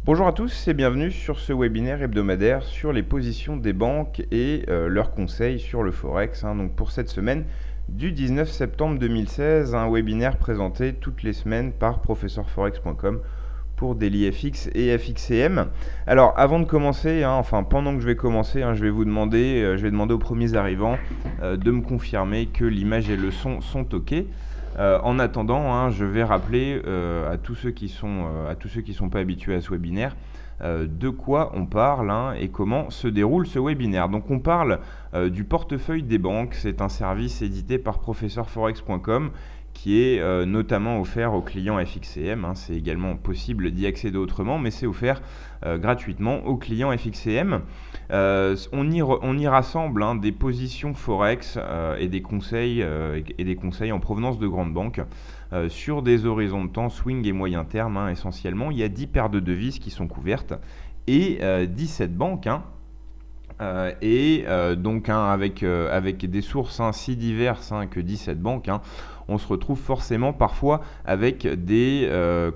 Bonjour à tous et bienvenue sur ce webinaire hebdomadaire sur les positions des banques et leurs conseils sur le Forex. Donc pour cette semaine du 19 septembre 2016, un webinaire présenté toutes les semaines par professeurforex.com pour Daily FX et FXCM. Alors avant de commencer, pendant que je vais commencer, je vais demander aux premiers arrivants de me confirmer que l'image et le son sont OK. En attendant, je vais rappeler à tous ceux qui sont pas habitués à ce webinaire de quoi on parle et comment se déroule ce webinaire. Donc on parle du portefeuille des banques. C'est un service édité par professeurforex.com qui est notamment offert aux clients FXCM. C'est également possible d'y accéder autrement, mais c'est offert gratuitement aux clients FXCM. On y rassemble des positions Forex et des conseils en provenance de grandes banques sur des horizons de temps swing et moyen terme essentiellement. Il y a 10 paires de devises qui sont couvertes et 17 banques. Avec des sources si diverses que 17 banques, on se retrouve forcément parfois avec des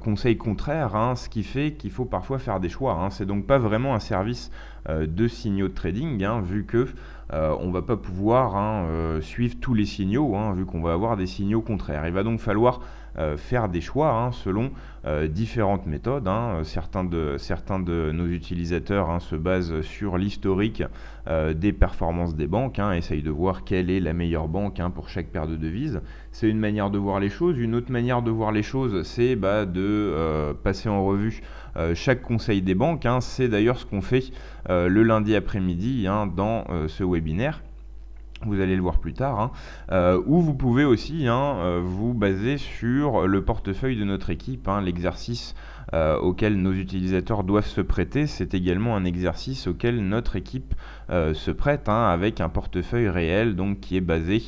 conseils contraires, ce qui fait qu'il faut parfois faire des choix. C'est donc pas vraiment un service de signaux de trading, vu que on va pas pouvoir suivre tous les signaux, vu qu'on va avoir des signaux contraires. Il va donc falloir faire des choix selon différentes méthodes. Certains de nos utilisateurs se basent sur l'historique des performances des banques, essayent de voir quelle est la meilleure banque pour chaque paire de devises. C'est une manière de voir les choses. Une autre manière de voir les choses, c'est de passer en revue chaque conseil des banques. C'est d'ailleurs ce qu'on fait le lundi après-midi dans ce webinaire. Vous allez le voir plus tard, ou vous pouvez aussi vous baser sur le portefeuille de notre équipe. L'exercice auquel nos utilisateurs doivent se prêter, c'est également un exercice auquel notre équipe se prête, avec un portefeuille réel donc qui est basé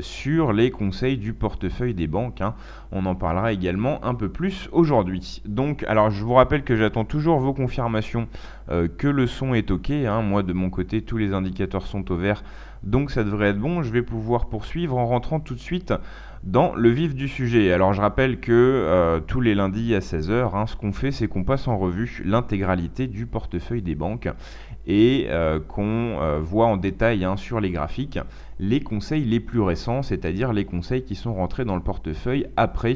sur les conseils du portefeuille des banques. On en parlera également un peu plus aujourd'hui. Donc, alors je vous rappelle que j'attends toujours vos confirmations que le son est OK. Moi de mon côté, tous les indicateurs sont au vert. Donc ça devrait être bon. Je vais pouvoir poursuivre en rentrant tout de suite dans le vif du sujet. Alors je rappelle que tous les lundis à 16h, ce qu'on fait, c'est qu'on passe en revue l'intégralité du portefeuille des banques et qu'on voit en détail sur les graphiques les conseils les plus récents, c'est-à-dire les conseils qui sont rentrés dans le portefeuille après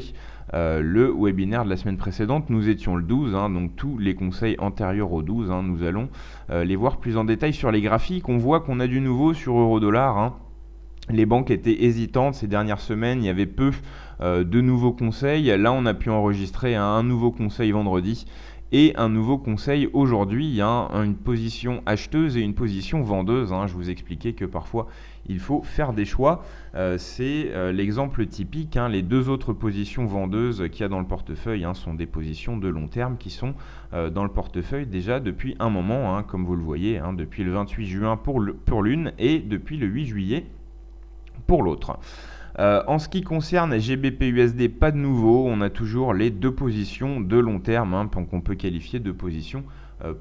le webinaire de la semaine précédente. Nous étions le 12, donc tous les conseils antérieurs au 12, nous allons les voir plus en détail sur les graphiques. On voit qu'on a du nouveau sur euro-dollar. Les banques étaient hésitantes ces dernières semaines, il y avait peu de nouveaux conseils. Là, on a pu enregistrer un nouveau conseil vendredi et un nouveau conseil aujourd'hui, une position acheteuse et une position vendeuse. Je vous expliquais que parfois il faut faire des choix. C'est l'exemple typique. Les deux autres positions vendeuses qu'il y a dans le portefeuille sont des positions de long terme qui sont dans le portefeuille déjà depuis un moment, comme vous le voyez, depuis le 28 juin pour l'une et depuis le 8 juillet pour l'autre. En ce qui concerne GBP-USD, pas de nouveau, on a toujours les deux positions de long terme qu'on peut qualifier de positions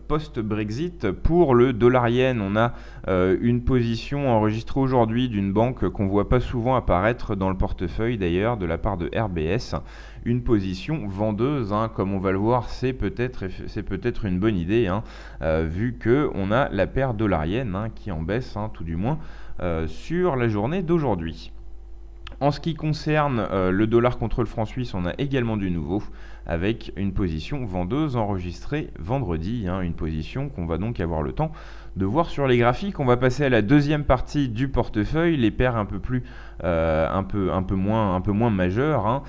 post-Brexit. Pour le dollar-yen, on a une position enregistrée aujourd'hui d'une banque qu'on ne voit pas souvent apparaître dans le portefeuille d'ailleurs, de la part de RBS. Une position vendeuse, comme on va le voir, c'est peut-être une bonne idée, vu qu'on a la paire dollar-yen qui en baisse, tout du moins, sur la journée d'aujourd'hui. En ce qui concerne le dollar contre le franc suisse, on a également du nouveau avec une position vendeuse enregistrée vendredi, une position qu'on va donc avoir le temps de voir sur les graphiques. On va passer à la deuxième partie du portefeuille, les paires un peu moins majeures.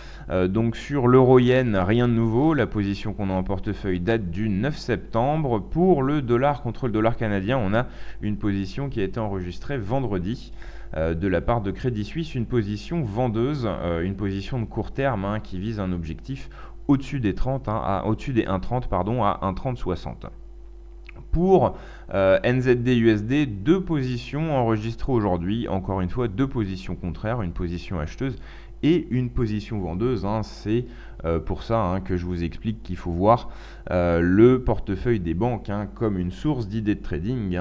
Donc sur l'euro-yen, rien de nouveau. La position qu'on a en portefeuille date du 9 septembre. Pour le dollar contre le dollar canadien, on a une position qui a été enregistrée vendredi de la part de Crédit Suisse, une position vendeuse, une position de court terme qui vise un objectif au-dessus des 30, au-dessus des 1,30 à 1,3060. Pour NZD-USD, deux positions enregistrées aujourd'hui, encore une fois deux positions contraires, une position acheteuse et une position vendeuse. C'est pour ça que je vous explique qu'il faut voir le portefeuille des banques comme une source d'idées de trading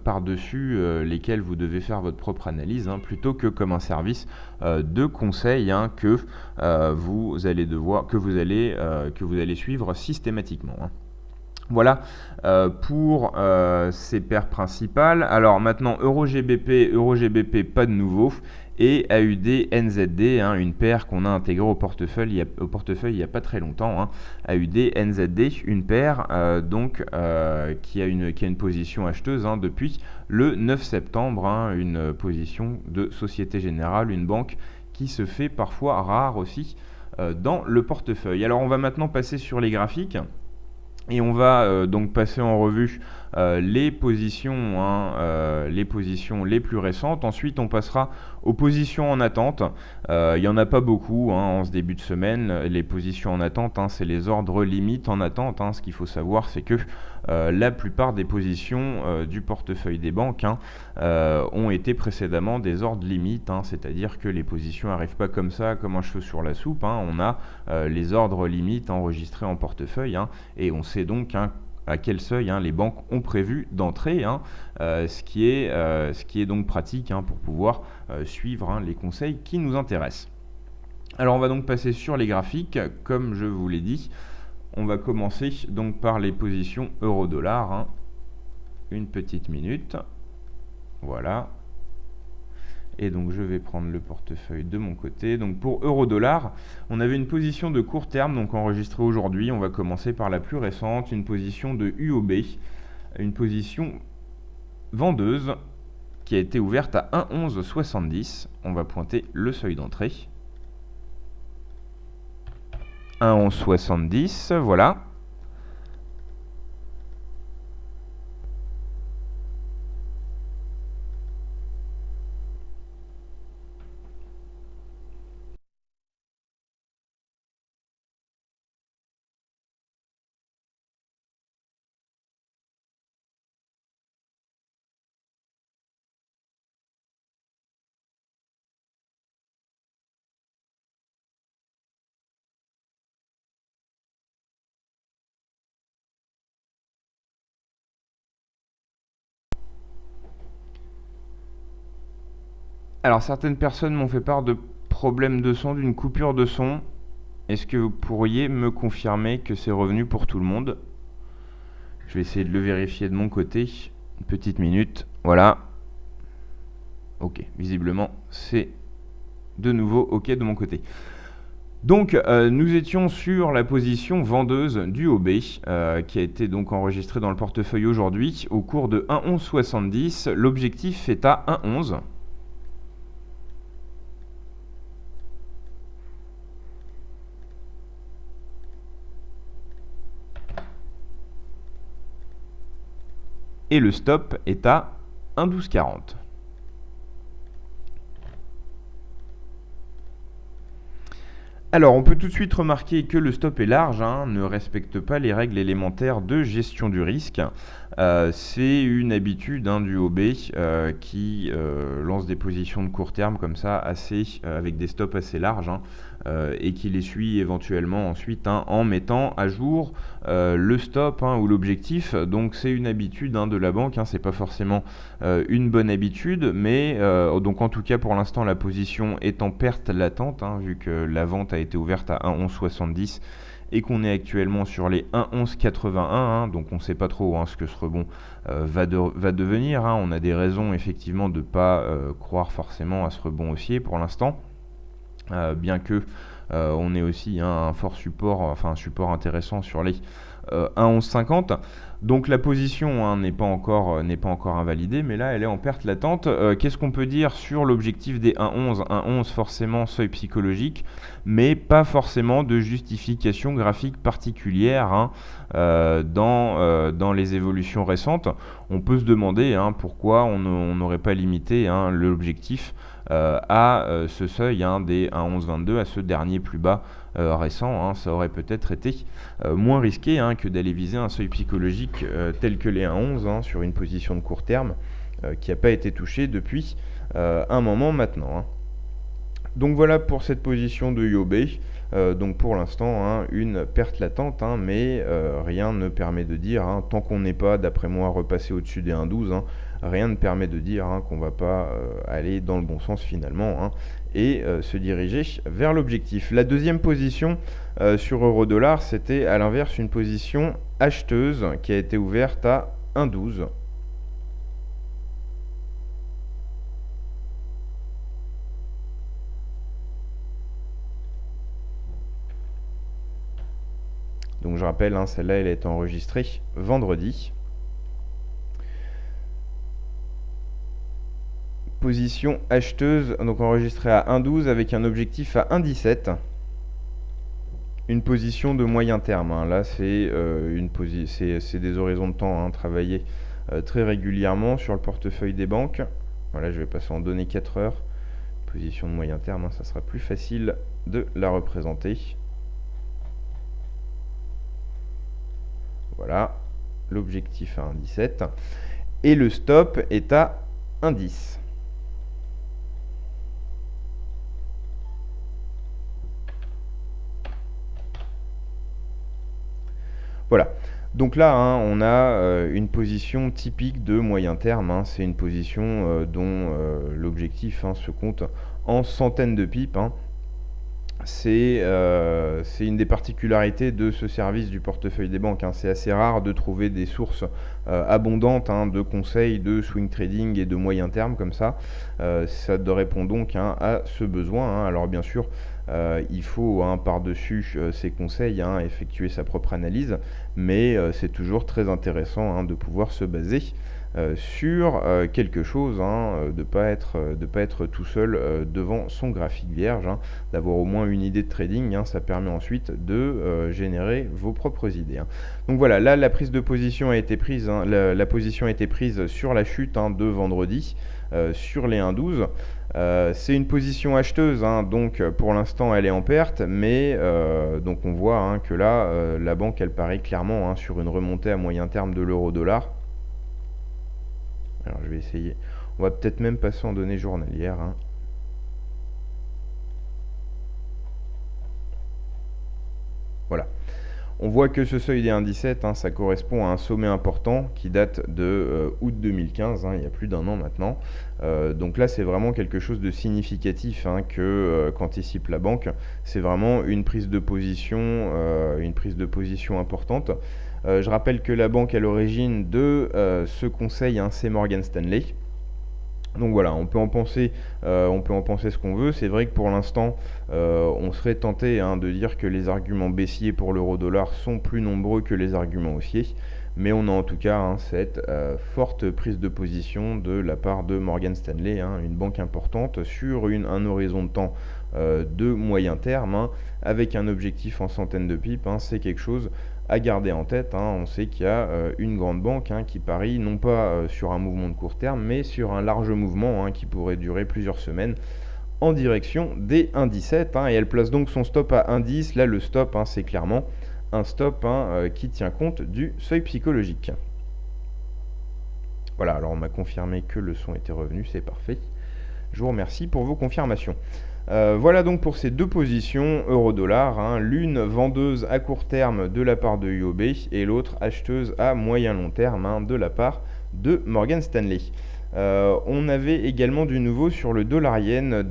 par-dessus lesquelles vous devez faire votre propre analyse, plutôt que comme un service de conseil que vous allez suivre systématiquement. Voilà pour ces paires principales. Alors maintenant, Euro-GBP, pas de nouveau. Et AUD, NZD, hein, une paire qu'on a intégrée au portefeuille il n'y a pas très longtemps. Hein. AUD, NZD, une paire qui a une position acheteuse hein, depuis le 9 septembre. Hein, une position de Société Générale, une banque qui se fait parfois rare aussi dans le portefeuille. Alors on va maintenant passer sur les graphiques. Et on va donc passer en revue les positions les plus récentes. Ensuite, on passera aux positions en attente. Il n'y en a pas beaucoup hein, en ce début de semaine. Les positions en attente, hein, c'est les ordres limites en attente. Hein. Ce qu'il faut savoir, c'est que la plupart des positions du portefeuille des banques hein, ont été précédemment des ordres limites. Hein. C'est-à-dire que les positions n'arrivent pas comme ça, comme un cheveu sur la soupe. Hein. On a les ordres limites enregistrés en portefeuille hein, et on sait donc hein, à quel seuil hein, les banques ont prévu d'entrer, hein, ce qui est donc pratique hein, pour pouvoir suivre hein, les conseils qui nous intéressent. Alors on va donc passer sur les graphiques, comme je vous l'ai dit. On va commencer donc par les positions euro-dollar. Hein. Une petite minute. Voilà. Et donc je vais prendre le portefeuille de mon côté. Donc pour euro-dollar, on avait une position de court terme donc enregistrée aujourd'hui. On va commencer par la plus récente, une position de UOB, une position vendeuse qui a été ouverte à 1,1170. On va pointer le seuil d'entrée. 1,1170, voilà. Alors certaines personnes m'ont fait part de problèmes de son, d'une coupure de son. Est-ce que vous pourriez me confirmer que c'est revenu pour tout le monde? Je vais essayer de le vérifier de mon côté. Une petite minute. Voilà. Ok, visiblement c'est de nouveau ok de mon côté. Donc nous étions sur la position vendeuse du OB qui a été donc enregistrée dans le portefeuille aujourd'hui au cours de 1,1170. L'objectif est à 1,11. Et le stop est à 1,1240. Alors, on peut tout de suite remarquer que le stop est large, hein, ne respecte pas les règles élémentaires de gestion du risque. C'est une habitude hein, du OB qui lance des positions de court terme comme ça, avec des stops assez larges, hein, et qui les suit éventuellement ensuite hein, en mettant à jour le stop hein, ou l'objectif. Donc c'est une habitude hein, de la banque, hein, c'est pas forcément une bonne habitude, mais donc en tout cas pour l'instant la position est en perte latente, hein, vu que la vente a été ouverte à 1,1170 et qu'on est actuellement sur les 1,1181, hein, donc on ne sait pas trop hein, ce que ce rebond va devenir. Hein. On a des raisons effectivement de ne pas croire forcément à ce rebond haussier pour l'instant, bien que on ait aussi hein, un fort support, enfin un support intéressant sur les 1,1150. Donc la position hein, n'est pas encore invalidée, mais là elle est en perte latente. Qu'est-ce qu'on peut dire sur l'objectif des 1,11 ? 1,11 forcément seuil psychologique, mais pas forcément de justification graphique particulière hein, dans les évolutions récentes. On peut se demander hein, pourquoi on n'aurait pas limité hein, l'objectif à ce seuil hein, des 1,1122, à ce dernier plus bas récent. Hein. Ça aurait peut-être été moins risqué hein, que d'aller viser un seuil psychologique tel que les 1,11 hein, sur une position de court terme qui n'a pas été touchée depuis un moment maintenant. Hein. Donc voilà pour cette position de UOB. Donc pour l'instant, hein, une perte latente, hein, mais rien ne permet de dire, hein, tant qu'on n'est pas, d'après moi, repassé au-dessus des 1,12, hein, rien ne permet de dire, hein, qu'on ne va pas aller dans le bon sens finalement, hein, et se diriger vers l'objectif. La deuxième position sur euro-dollar, c'était à l'inverse une position acheteuse qui a été ouverte à 1,12. Donc je rappelle, hein, celle-là, elle a été enregistrée vendredi. Position acheteuse, donc enregistrée à 1,12 avec un objectif à 1,17. Une position de moyen terme, hein. Là, c'est des horizons de temps, hein, travaillés très régulièrement sur le portefeuille des banques. Voilà, je vais passer en données 4 heures. Position de moyen terme, hein, ça sera plus facile de la représenter. Voilà, l'objectif à 1,17 et le stop est à 1,10. Voilà. Donc là, hein, on a une position typique de moyen terme, hein. C'est une position dont l'objectif, hein, se compte en centaines de pips, hein. C'est une des particularités de ce service du portefeuille des banques, hein. C'est assez rare de trouver des sources abondantes, hein, de conseils, de swing trading et de moyen terme comme ça. Ça répond donc, hein, à ce besoin, hein. Alors bien sûr, il faut, hein, par-dessus ces conseils, hein, effectuer sa propre analyse, mais c'est toujours très intéressant, hein, de pouvoir se baser sur quelque chose, hein, de ne pas être tout seul devant son graphique vierge, hein, d'avoir au moins une idée de trading, hein. Ça permet ensuite de générer vos propres idées, hein. Donc voilà, là la prise de position a été prise, hein, la position a été prise sur la chute, hein, de vendredi sur les 1,12. C'est une position acheteuse, hein, donc pour l'instant elle est en perte, mais donc on voit, hein, que là la banque elle parie clairement, hein, sur une remontée à moyen terme de l'euro-dollar. Alors je vais essayer, on va peut-être même passer en données journalières, hein. Voilà. On voit que ce seuil des 1,17, hein, ça correspond à un sommet important qui date de août 2015, hein, il y a plus d'un an maintenant. Donc là, c'est vraiment quelque chose de significatif, hein, qu'anticipe la banque. C'est vraiment une prise de position importante. Je rappelle que la banque à l'origine de ce conseil, hein, c'est Morgan Stanley. Donc voilà, on peut en penser ce qu'on veut. C'est vrai que pour l'instant, on serait tenté, hein, de dire que les arguments baissiers pour l'euro-dollar sont plus nombreux que les arguments haussiers. Mais on a en tout cas, hein, cette forte prise de position de la part de Morgan Stanley, hein, une banque importante, sur un horizon de temps de moyen terme, hein, avec un objectif en centaines de pips, hein. C'est quelque chose à garder en tête, hein. On sait qu'il y a une grande banque, hein, qui parie non pas sur un mouvement de court terme, mais sur un large mouvement, hein, qui pourrait durer plusieurs semaines en direction des 1,17, hein, et elle place donc son stop à 1,10. Là, le stop, hein, c'est clairement un stop, hein, qui tient compte du seuil psychologique. Voilà, alors on m'a confirmé que le son était revenu, c'est parfait. Je vous remercie pour vos confirmations. Voilà donc pour ces deux positions euro-dollar, hein, l'une vendeuse à court terme de la part de UOB et l'autre acheteuse à moyen-long terme, hein, de la part de Morgan Stanley. On avait également du nouveau sur le dollar-yen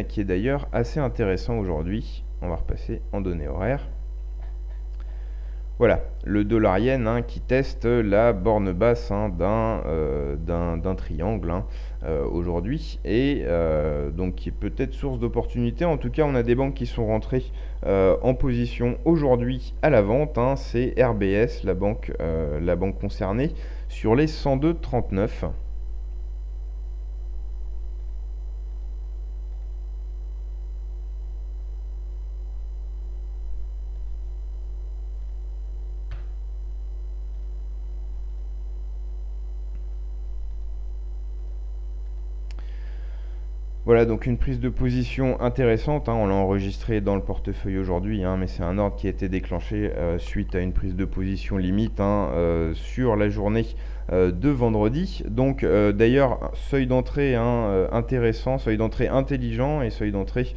qui est d'ailleurs assez intéressant aujourd'hui. On va repasser en données horaires. Voilà, le dollar yen, hein, qui teste la borne basse, hein, d'un triangle, hein, aujourd'hui, et donc qui est peut-être source d'opportunité. En tout cas, on a des banques qui sont rentrées en position aujourd'hui à la vente, hein. C'est RBS, la banque concernée, sur les 102,39. Voilà, donc une prise de position intéressante, hein, on l'a enregistré dans le portefeuille aujourd'hui, hein, mais c'est un ordre qui a été déclenché suite à une prise de position limite, hein, sur la journée de vendredi. Donc d'ailleurs, seuil d'entrée, hein, intéressant, seuil d'entrée intelligent et seuil d'entrée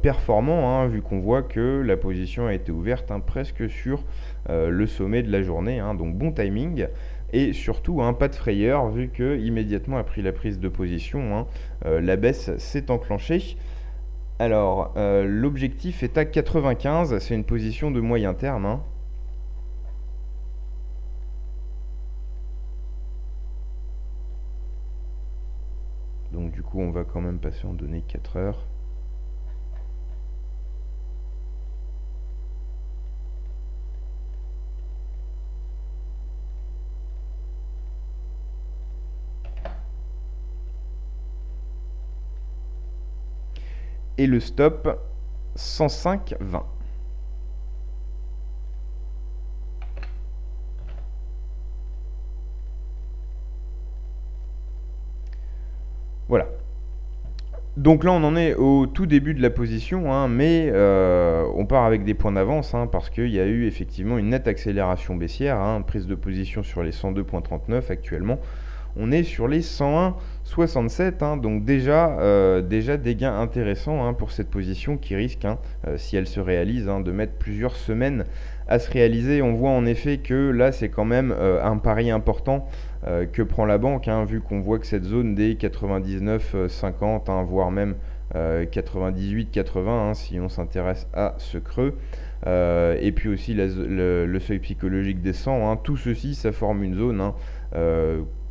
performant, hein, vu qu'on voit que la position a été ouverte, hein, presque sur le sommet de la journée, hein, donc bon timing. Et surtout, hein, pas de frayeur, vu que immédiatement après la prise de position, hein, la baisse s'est enclenchée. Alors, l'objectif est à 95, c'est une position de moyen terme, hein. Donc du coup, on va quand même passer en données 4 heures. Et le stop, 105,20. Voilà. Donc là, on en est au tout début de la position, hein, mais on part avec des points d'avance, hein, parce qu'il y a eu effectivement une nette accélération baissière, hein, prise de position sur les 102,39 actuellement. On est sur les 101,67, hein, donc déjà des gains intéressants, hein, pour cette position qui risque, hein, si elle se réalise, hein, de mettre plusieurs semaines à se réaliser. On voit en effet que là, c'est quand même un pari important que prend la banque, hein, vu qu'on voit que cette zone des 99,50, hein, voire même 98,80, hein, si on s'intéresse à ce creux, et puis aussi le seuil psychologique des 100, hein, tout ceci, ça forme une zone, hein,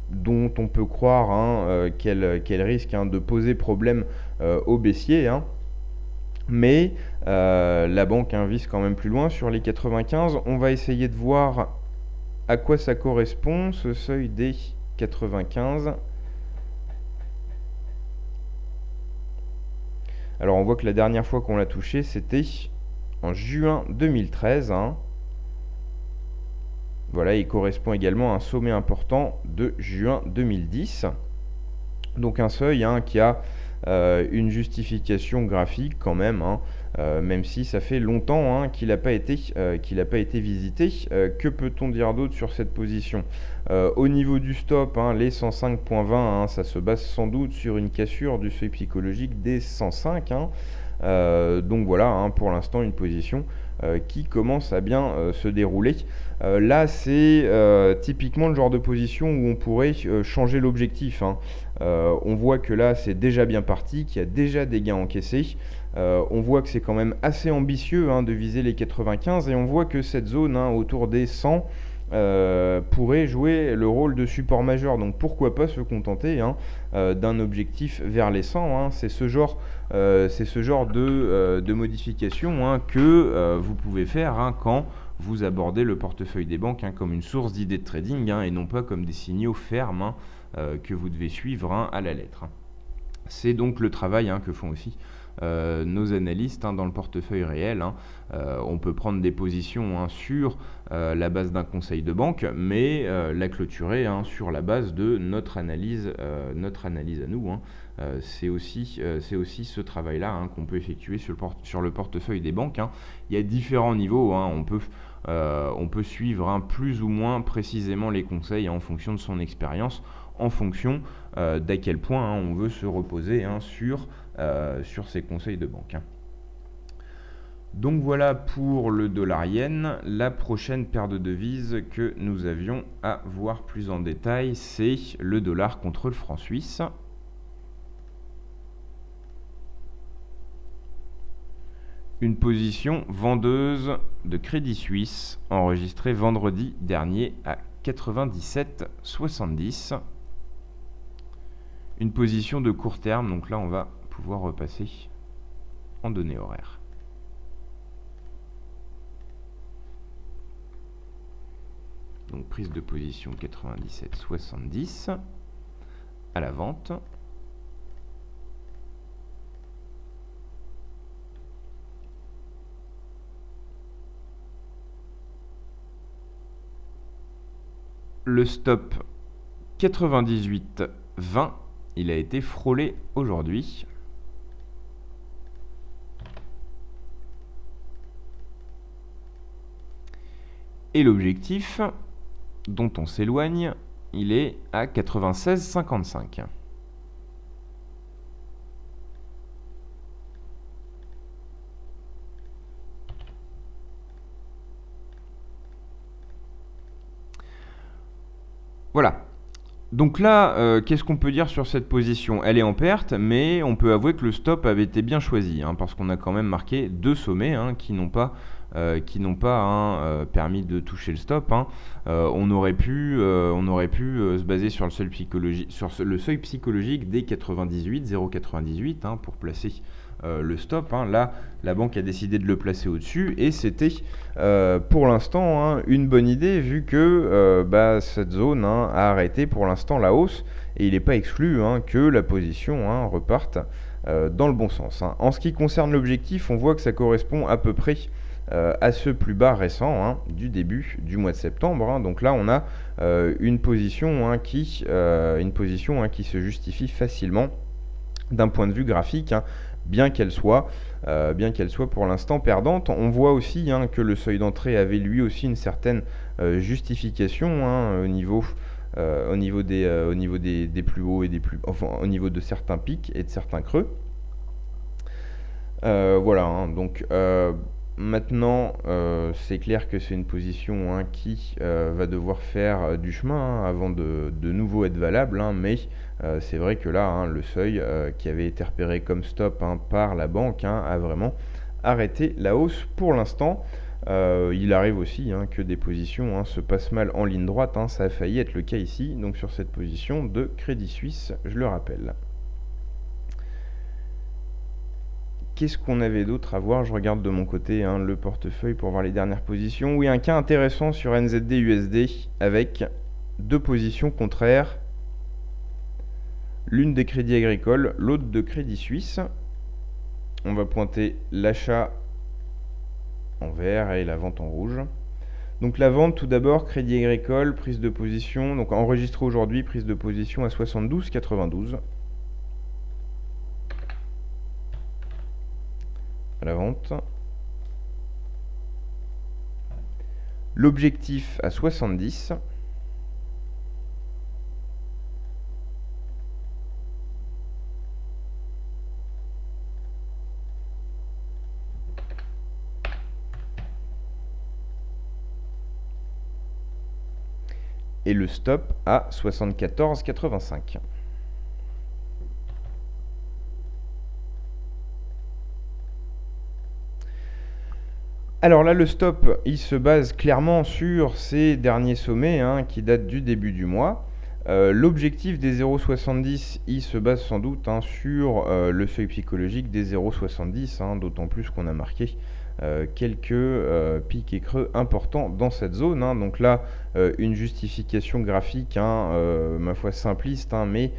dont on peut croire, hein, qu'elle risque, hein, de poser problème au baissier, hein. Mais la banque, hein, vise quand même plus loin sur les 95. On va essayer de voir à quoi ça correspond, ce seuil des 95. Alors on voit que la dernière fois qu'on l'a touché, c'était en juin 2013, hein. Voilà, il correspond également à un sommet important de juin 2010. Donc un seuil, hein, qui a une justification graphique quand même, hein, même si ça fait longtemps, hein, qu'il n'a pas été visité. Que peut-on dire d'autre sur cette position? Au niveau du stop, hein, les 105,20, hein, ça se base sans doute sur une cassure du seuil psychologique des 105, hein. Donc voilà, hein, pour l'instant une position qui commence à bien se dérouler. Là, c'est typiquement le genre de position où on pourrait changer l'objectif, hein. On voit que là, c'est déjà bien parti, qu'il y a déjà des gains encaissés. On voit que c'est quand même assez ambitieux, hein, de viser les 95, et on voit que cette zone, hein, autour des 100 pourrait jouer le rôle de support majeur. Donc pourquoi pas se contenter, hein, d'un objectif vers les 100, hein. C'est ce genre de modification, hein, que vous pouvez faire, hein, quand vous abordez le portefeuille des banques, hein, comme une source d'idées de trading, hein, et non pas comme des signaux fermes, hein, que vous devez suivre, hein, à la lettre, hein. C'est donc le travail, hein, que font aussi nos analystes, hein, dans le portefeuille réel, hein. On peut prendre des positions, hein, sur la base d'un conseil de banque, mais la clôturer, hein, sur la base de notre analyse à nous, hein. C'est aussi ce travail-là, hein, qu'on peut effectuer sur le portefeuille des banques, hein. Il y a différents niveaux, hein. On peut suivre, hein, plus ou moins précisément les conseils, hein, en fonction de son expérience, en fonction d'à quel point, hein, on veut se reposer, hein, sur ces conseils de banque, hein. Donc voilà pour le dollar-yen. La prochaine paire de devises que nous avions à voir plus en détail, c'est le dollar contre le franc suisse. Une position vendeuse de Crédit Suisse enregistrée vendredi dernier à 97,70. Une position de court terme, donc là on va pouvoir repasser en données horaires. Donc prise de position 97,70 à la vente. Le stop 98,20 il a été frôlé aujourd'hui. Et l'objectif dont on s'éloigne, il est à 96,55. Voilà. Donc là, qu'est-ce qu'on peut dire sur cette position? Elle est en perte, mais on peut avouer que le stop avait été bien choisi, hein, parce qu'on a quand même marqué deux sommets qui n'ont pas, permis de toucher le stop. On aurait pu se baser sur le seuil psychologique des 0,98 pour placer le stop. Là, la banque a décidé de le placer au-dessus et c'était pour l'instant une bonne idée vu que cette zone a arrêté pour l'instant la hausse et il n'est pas exclu que la position reparte dans le bon sens. En ce qui concerne l'objectif, on voit que ça correspond à peu près à ce plus bas récent du début du mois de septembre. Donc là, on a une position qui se justifie facilement d'un point de vue graphique, bien qu'elle soit pour l'instant perdante. On voit aussi que le seuil d'entrée avait lui aussi une certaine justification au niveau des plus hauts et au niveau de certains pics et de certains creux. Voilà, donc maintenant c'est clair que c'est une position qui va devoir faire du chemin avant de nouveau être valable, mais c'est vrai que là le seuil qui avait été repéré comme stop par la banque a vraiment arrêté la hausse pour l'instant. Il arrive aussi que des positions se passent mal en ligne droite, ça a failli être le cas ici, donc sur cette position de Crédit Suisse, je le rappelle. Qu'est-ce qu'on avait d'autre à voir? Je regarde de mon côté le portefeuille pour voir les dernières positions. Oui, un cas intéressant sur NZD USD avec deux positions contraires. L'une des Crédits Agricoles, l'autre de Crédit Suisse. On va pointer l'achat en vert et la vente en rouge. Donc la vente, tout d'abord, Crédit Agricole, prise de position, donc enregistré aujourd'hui, prise de position à 72,92. À la vente. L'objectif à 70. Et le stop à 74,85. Alors là, le stop, il se base clairement sur ces derniers sommets qui datent du début du mois. L'objectif des 0,70, il se base sans doute sur le seuil psychologique des 0,70, d'autant plus qu'on a marqué quelques pics et creux importants dans cette zone. Donc là, une justification graphique, ma foi simpliste, mais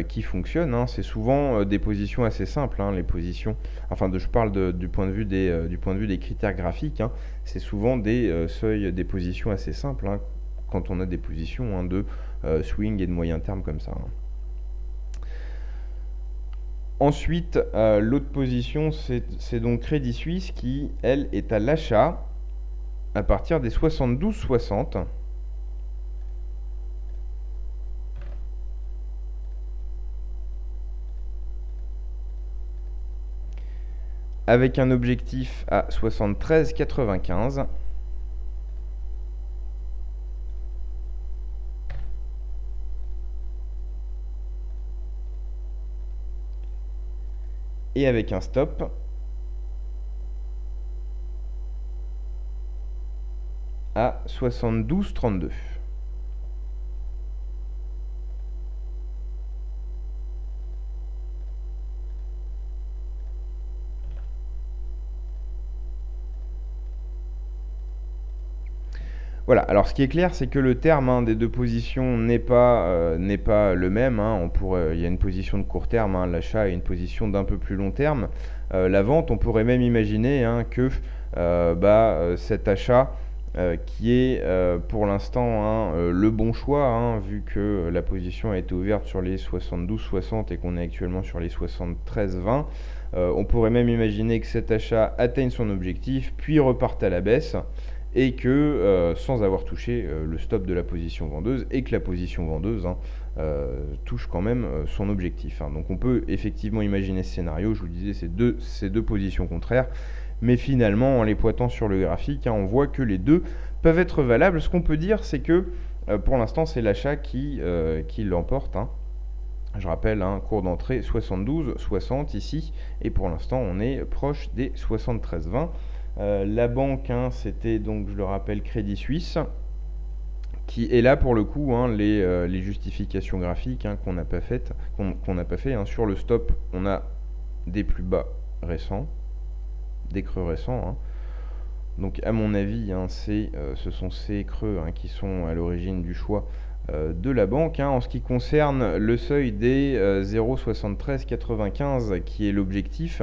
qui fonctionne. C'est souvent des positions assez simples, les positions. Enfin, je parle du point de vue des critères graphiques. C'est souvent des seuils, des positions assez simples quand on a des positions de swing et de moyen terme comme ça. Ensuite, l'autre position, c'est donc Crédit Suisse qui, elle, est à l'achat à partir des 72,60. Avec un objectif à 73,95. Et avec un stop à 72,32. Voilà, alors ce qui est clair, c'est que le terme des deux positions n'est pas le même. Il y a une position de court terme, l'achat, et une position d'un peu plus long terme. La vente, on pourrait même imaginer que cet achat qui est pour l'instant le bon choix, vu que la position a été ouverte sur les 72,60 et qu'on est actuellement sur les 73,20. On pourrait même imaginer que cet achat atteigne son objectif, puis reparte à la baisse, et que sans avoir touché le stop de la position vendeuse, et que la position vendeuse touche quand même son objectif. Donc on peut effectivement imaginer ce scénario. Je vous disais, ces deux positions contraires. Mais finalement, en les pointant sur le graphique, on voit que les deux peuvent être valables. Ce qu'on peut dire, c'est que pour l'instant, c'est l'achat qui l'emporte. Je rappelle, cours d'entrée 72,60 ici. Et pour l'instant, on est proche des 73,20. La banque, c'était donc, je le rappelle, Crédit Suisse, qui est là pour le coup, les justifications graphiques qu'on n'a pas faites, qu'on n'a pas fait. Sur le stop, on a des plus bas récents, des creux récents. Donc à mon avis, ce sont ces creux qui sont à l'origine du choix de la banque. En ce qui concerne le seuil des 0,7395 qui est l'objectif,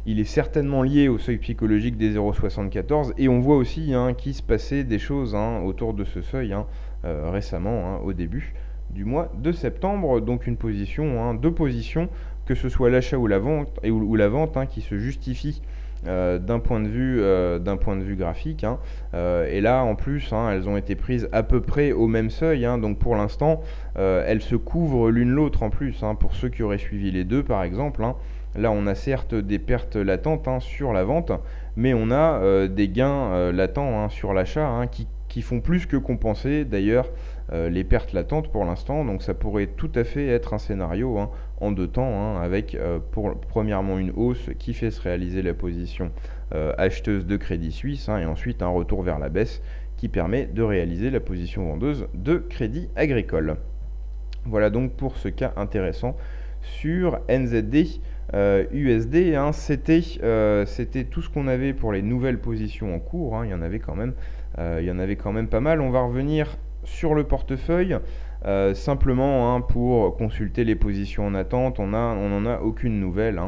il est certainement lié au seuil psychologique des 0,74 et on voit aussi qu'il se passait des choses autour de ce seuil récemment, au début du mois de septembre. Donc une position, deux positions, que ce soit l'achat ou la vente, qui se justifient d'un point de vue graphique. Et là en plus elles ont été prises à peu près au même seuil, donc pour l'instant elles se couvrent l'une l'autre en plus, pour ceux qui auraient suivi les deux par exemple. Là on a certes des pertes latentes sur la vente, mais on a des gains latents sur l'achat qui font plus que compenser d'ailleurs les pertes latentes pour l'instant. Donc ça pourrait tout à fait être un scénario en deux temps, avec premièrement une hausse qui fait se réaliser la position acheteuse de Crédit Suisse, et ensuite un retour vers la baisse qui permet de réaliser la position vendeuse de Crédit Agricole. Voilà donc pour ce cas intéressant sur NZD USD. C'était tout ce qu'on avait pour les nouvelles positions en cours. Il y en avait quand même pas mal. On va revenir sur le portefeuille simplement pour consulter les positions en attente. On n'en a aucune nouvelle.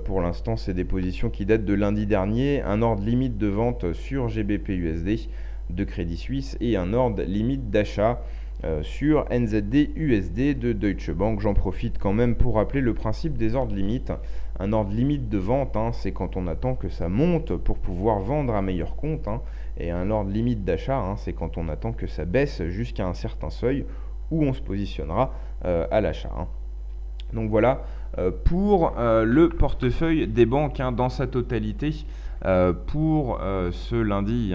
Pour l'instant, c'est des positions qui datent de lundi dernier. Un ordre limite de vente sur GBP USD de Crédit Suisse et un ordre limite d'achat sur NZD USD de Deutsche Bank. J'en profite quand même pour rappeler le principe des ordres limites. Un ordre limite de vente, c'est quand on attend que ça monte pour pouvoir vendre à meilleur compte. Et un ordre limite d'achat, c'est quand on attend que ça baisse jusqu'à un certain seuil où on se positionnera à l'achat. Donc voilà pour le portefeuille des banques dans sa totalité pour ce lundi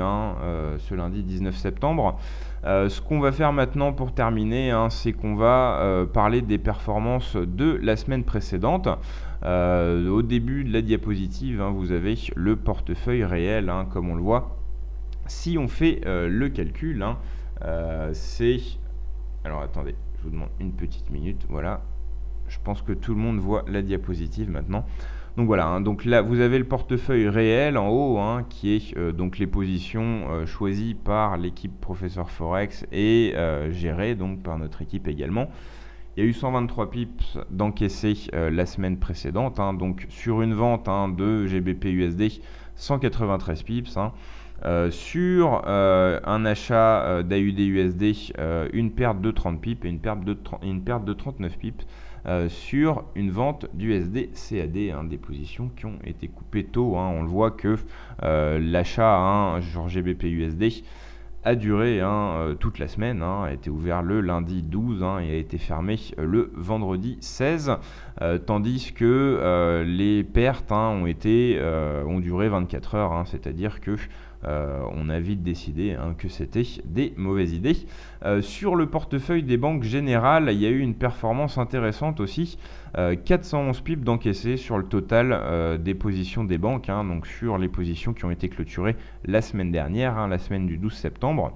19 septembre. Ce qu'on va faire maintenant pour terminer, c'est qu'on va parler des performances de la semaine précédente. Au début de la diapositive, vous avez le portefeuille réel, comme on le voit. Si on fait le calcul, c'est... Alors attendez, je vous demande une petite minute, voilà. Je pense que tout le monde voit la diapositive maintenant. Donc voilà, donc là vous avez le portefeuille réel en haut, qui est donc les positions choisies par l'équipe Professeur Forex et gérées donc par notre équipe également. Il y a eu 123 pips d'encaissés la semaine précédente, donc sur une vente de GBP USD, 193 pips. Sur un achat d'AUD USD, une perte de 30 pips et une perte de 39 pips. Sur une vente d'USD CAD, des positions qui ont été coupées tôt. On le voit que l'achat sur GBP USD a duré toute la semaine, a été ouvert le lundi 12 et a été fermé le vendredi 16, tandis que les pertes ont duré 24 heures, c'est-à-dire que on a vite décidé que c'était des mauvaises idées. Sur le portefeuille des banques générales, il y a eu une performance intéressante aussi, 411 pips d'encaissés sur le total des positions des banques, donc sur les positions qui ont été clôturées la semaine dernière, la semaine du 12 septembre.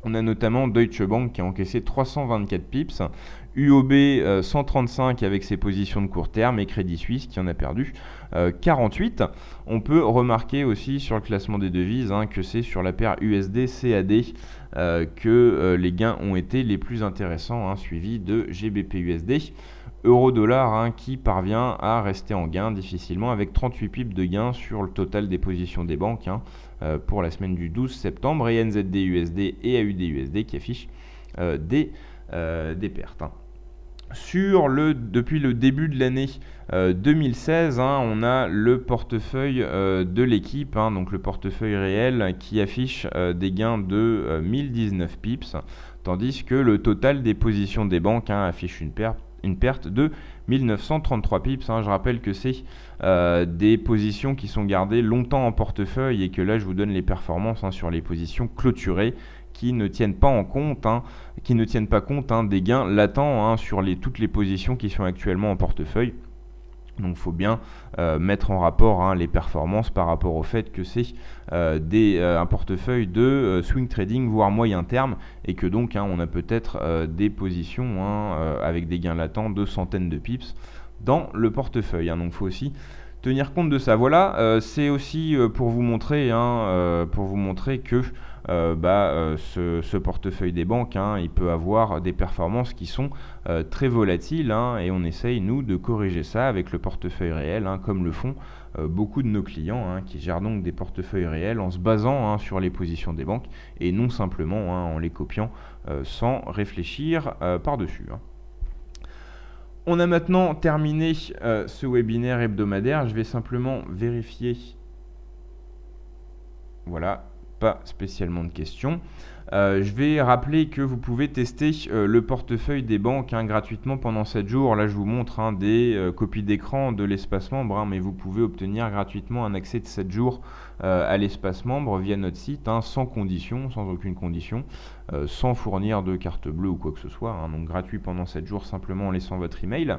On a notamment Deutsche Bank qui a encaissé 324 pips, UOB 135 avec ses positions de court terme et Crédit Suisse qui en a perdu 48. On peut remarquer aussi sur le classement des devises que c'est sur la paire USD-CAD que les gains ont été les plus intéressants, suivis de GBP-USD. Euro-dollar qui parvient à rester en gain difficilement avec 38 pips de gains sur le total des positions des banques. pour la semaine du 12 septembre, et NZD-USD et AUD-USD qui affichent des pertes. Depuis le début de l'année 2016, on a le portefeuille de l'équipe, donc le portefeuille réel qui affiche des gains de 1019 pips, tandis que le total des positions des banques affiche une perte de 1933 pips. Je rappelle que c'est des positions qui sont gardées longtemps en portefeuille et que là je vous donne les performances sur les positions clôturées qui ne tiennent pas compte des gains latents sur toutes les positions qui sont actuellement en portefeuille. Donc il faut bien mettre en rapport les performances par rapport au fait que c'est un portefeuille de swing trading, voire moyen terme, et que donc on a peut-être des positions avec des gains latents de centaines de pips dans le portefeuille. Donc il faut aussi tenir compte de ça. Voilà, c'est aussi pour vous montrer que ce portefeuille des banques, il peut avoir des performances qui sont très volatiles, et on essaye nous de corriger ça avec le portefeuille réel, comme le font beaucoup de nos clients qui gèrent donc des portefeuilles réels en se basant sur les positions des banques et non simplement en les copiant sans réfléchir par-dessus. On a maintenant terminé ce webinaire hebdomadaire. Je vais simplement vérifier. Voilà, pas spécialement de questions. Je vais rappeler que vous pouvez tester le portefeuille des banques gratuitement pendant 7 jours. Là, je vous montre des copies d'écran de l'espace membre, mais vous pouvez obtenir gratuitement un accès de 7 jours à l'espace membre via notre site, sans condition, sans aucune condition, sans fournir de carte bleue ou quoi que ce soit. Donc gratuit pendant 7 jours, simplement en laissant votre email.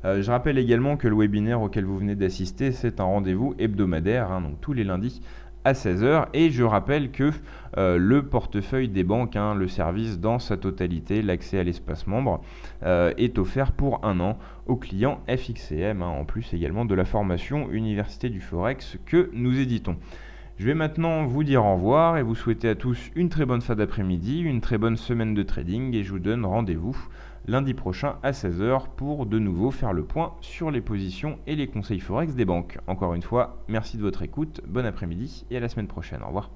Je rappelle également que le webinaire auquel vous venez d'assister, c'est un rendez-vous hebdomadaire, donc tous les lundis à 16h, et je rappelle que le portefeuille des banques, le service dans sa totalité, l'accès à l'espace membre, est offert pour 1 an aux clients FXCM, en plus également de la formation Université du Forex que nous éditons. Je vais maintenant vous dire au revoir et vous souhaiter à tous une très bonne fin d'après-midi, une très bonne semaine de trading, et je vous donne rendez-vous lundi prochain à 16h pour de nouveau faire le point sur les positions et les conseils Forex des banques. Encore une fois, merci de votre écoute, bon après-midi et à la semaine prochaine. Au revoir.